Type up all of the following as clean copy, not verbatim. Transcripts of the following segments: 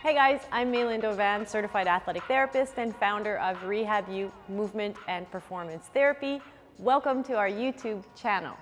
Hey guys, I'm Maylindo Van, certified athletic therapist and founder of Rehab-U Movement and Performance Therapy. Welcome to our YouTube channel.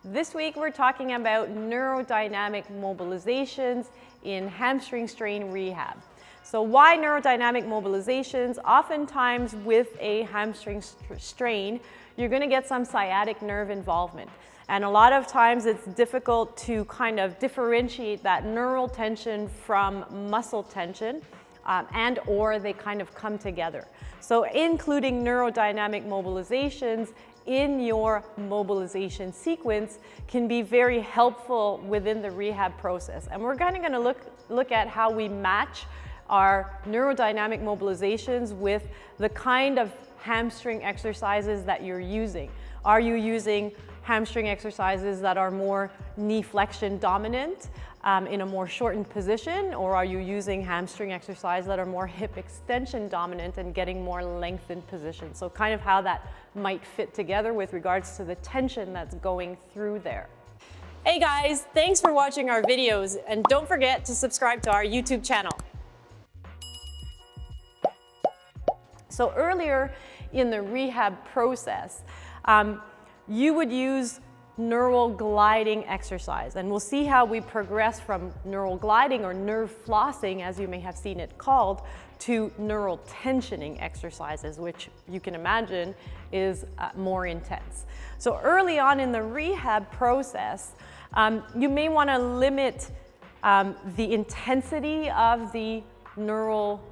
This week we're talking about neurodynamic mobilizations in hamstring strain rehab. So why neurodynamic mobilizations? Oftentimes with a hamstring strain, you're going to get some sciatic nerve involvement. And a lot of times it's difficult to kind of differentiate that neural tension from muscle tension, and or they kind of come together. So including neurodynamic mobilizations in your mobilization sequence can be very helpful within the rehab process. And we're kind of going to look at how we match our neurodynamic mobilizations with the kind of hamstring exercises that you're using. Are you using hamstring exercises that are more knee flexion dominant in a more shortened position, or are you using hamstring exercises that are more hip extension dominant and getting more lengthened position? So kind of how that might fit together with regards to the tension that's going through there. Hey guys, thanks for watching our videos, and don't forget to subscribe to our YouTube channel. So earlier in the rehab process, you would use neural gliding exercise, and we'll see how we progress from neural gliding or nerve flossing, as you may have seen it called, to neural tensioning exercises, which you can imagine is more intense. So early on in the rehab process, you may want to limit the intensity of the neural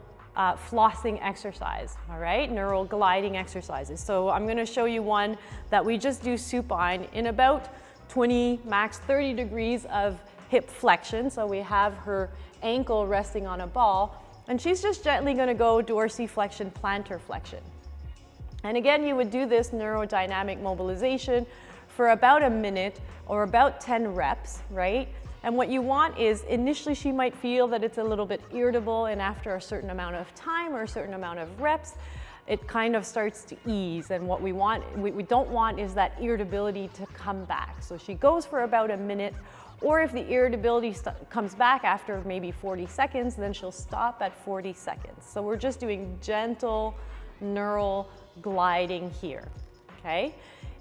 flossing exercise, all right, neural gliding exercises. So I'm going to show you one that we just do supine in about 20, max 30 degrees of hip flexion. So we have her ankle resting on a ball, and she's just gently going to go dorsiflexion, plantar flexion. And again, you would do this neurodynamic mobilization for about a minute or about 10 reps, right? And what you want is, initially she might feel that it's a little bit irritable, and after a certain amount of time or a certain amount of reps, it kind of starts to ease. And what we don't want is that irritability to come back. So she goes for about a minute, or if the irritability comes back after maybe 40 seconds, then she'll stop at 40 seconds. So we're just doing gentle neural gliding here, okay?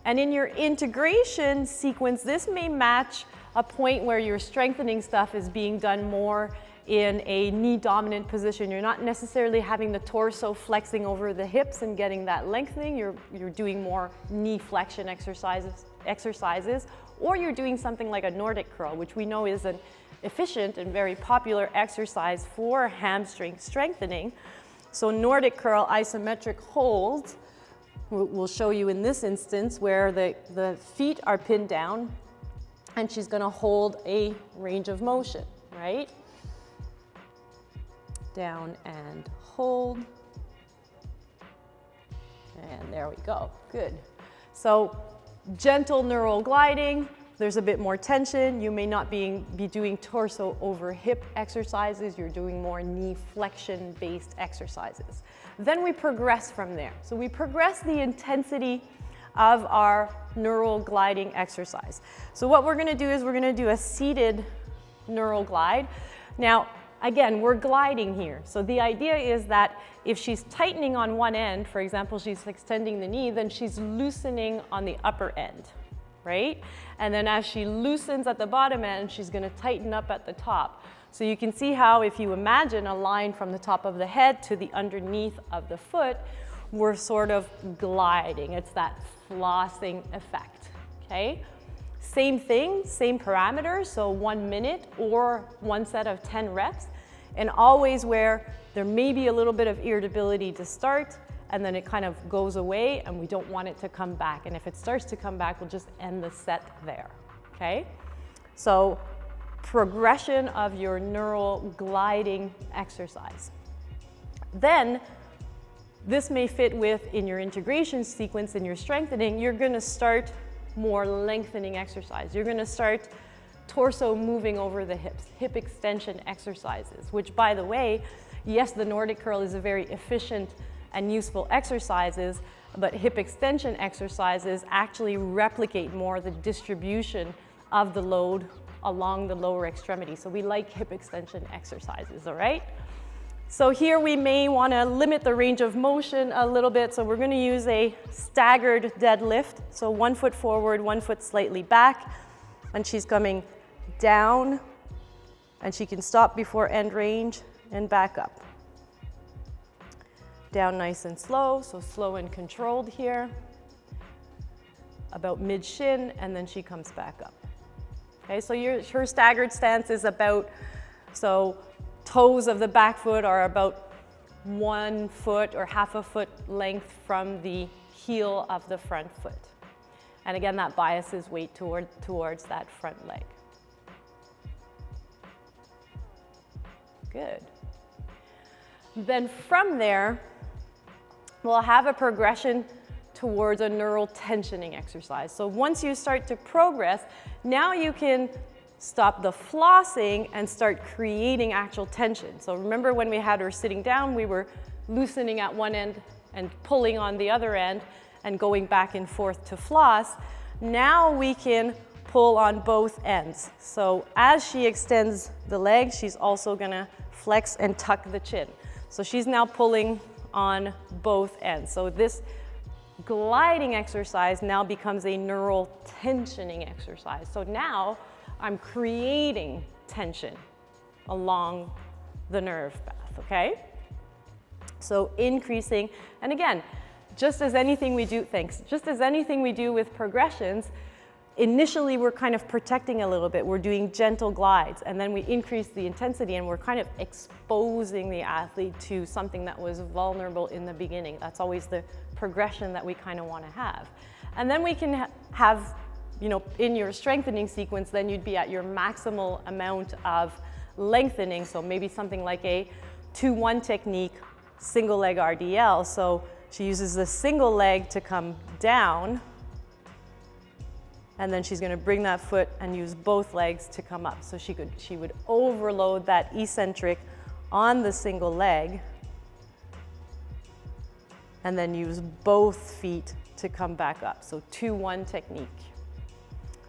And in your integration sequence, this may match a point where your strengthening stuff is being done more in a knee dominant position. You're not necessarily having the torso flexing over the hips and getting that lengthening. You're doing more knee flexion exercises, or you're doing something like a Nordic curl, which we know is an efficient and very popular exercise for hamstring strengthening. So Nordic curl isometric holds, we'll show you in this instance where the feet are pinned down, and she's going to hold a range of motion, right? Down and hold. And there we go. Good. So gentle neural gliding. There's a bit more tension. You may not be doing torso over hip exercises. You're doing more knee flexion based exercises. Then we progress from there. So we progress the intensity of our neural gliding exercise. So what we're going to do is we're going to do a seated neural glide. Now, again, we're gliding here. So the idea is that if she's tightening on one end, for example, she's extending the knee, then she's loosening on the upper end, right? And then as she loosens at the bottom end, she's going to tighten up at the top. So you can see how, if you imagine a line from the top of the head to the underneath of the foot, we're sort of gliding. It's that flossing effect, okay? Same thing, same parameters, so 1 minute or one set of 10 reps, and always where there may be a little bit of irritability to start, and then it kind of goes away, and we don't want it to come back. And if it starts to come back, we'll just end the set there, okay? So progression of your neural gliding exercise. Then this may fit with, in your integration sequence, in your strengthening, you're going to start more lengthening exercise. You're going to start torso moving over the hips, hip extension exercises, which, by the way, yes, the Nordic curl is a very efficient and useful exercises, but hip extension exercises actually replicate more the distribution of the load along the lower extremity. So we like hip extension exercises, all right? So here we may want to limit the range of motion a little bit. So we're going to use a staggered deadlift. So 1 foot forward, 1 foot slightly back. And she's coming down. And she can stop before end range and back up. Down nice and slow. So slow and controlled here. About mid-shin, and then she comes back up. Okay, so her staggered stance is about, so toes of the back foot are about 1 foot or half a foot length from the heel of the front foot. And again, that biases weight towards that front leg. Good. Then from there, we'll have a progression towards a neural tensioning exercise. So once you start to progress, now you can stop the flossing and start creating actual tension. So remember when we had her sitting down, we were loosening at one end and pulling on the other end and going back and forth to floss. Now we can pull on both ends. So as she extends the leg, she's also gonna flex and tuck the chin. So she's now pulling on both ends. So this gliding exercise now becomes a neural tensioning exercise. So now I'm creating tension along the nerve path, okay? So increasing, and again, just as anything we do with progressions, initially we're kind of protecting a little bit. We're doing gentle glides, and then we increase the intensity and we're kind of exposing the athlete to something that was vulnerable in the beginning. That's always the progression that we kind of want to have. And then we can have, in your strengthening sequence, then you'd be at your maximal amount of lengthening. So maybe something like a 2-1 technique, single leg RDL. So she uses the single leg to come down, and then she's going to bring that foot and use both legs to come up. So she would overload that eccentric on the single leg and then use both feet to come back up. So 2-1 technique.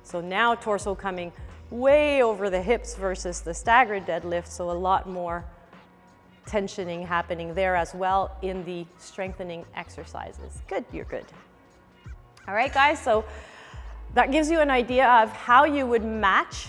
So now torso coming way over the hips versus the staggered deadlift. So a lot more tensioning happening there as well in the strengthening exercises. Good, you're good. All right, guys, so that gives you an idea of how you would match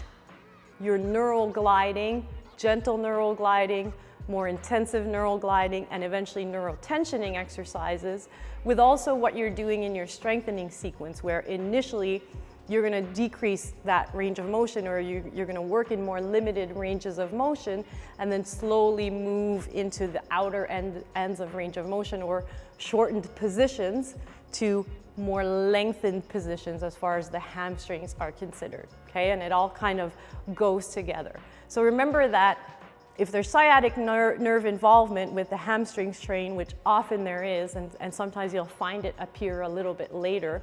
your neural gliding, gentle neural gliding, more intensive neural gliding, and eventually neural tensioning exercises with also what you're doing in your strengthening sequence, where initially you're going to decrease that range of motion, or you're going to work in more limited ranges of motion and then slowly move into the outer ends of range of motion or shortened positions to more lengthened positions as far as the hamstrings are considered, okay? And it all kind of goes together. So remember that if there's sciatic nerve involvement with the hamstring strain, which often there is, and sometimes you'll find it appear a little bit later,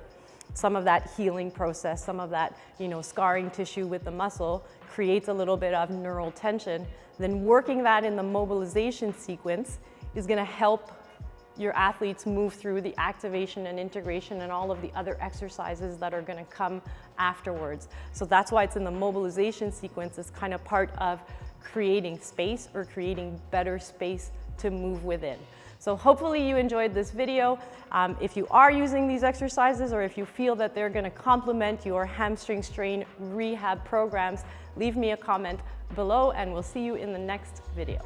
some of that healing process, some of that, scarring tissue with the muscle creates a little bit of neural tension, then working that in the mobilization sequence is going to help your athletes move through the activation and integration and all of the other exercises that are going to come afterwards. So that's why it's in the mobilization sequence. It's kind of part of creating space or creating better space to move within. So hopefully you enjoyed this video. If you are using these exercises, or if you feel that they're going to complement your hamstring strain rehab programs, leave me a comment below and we'll see you in the next video.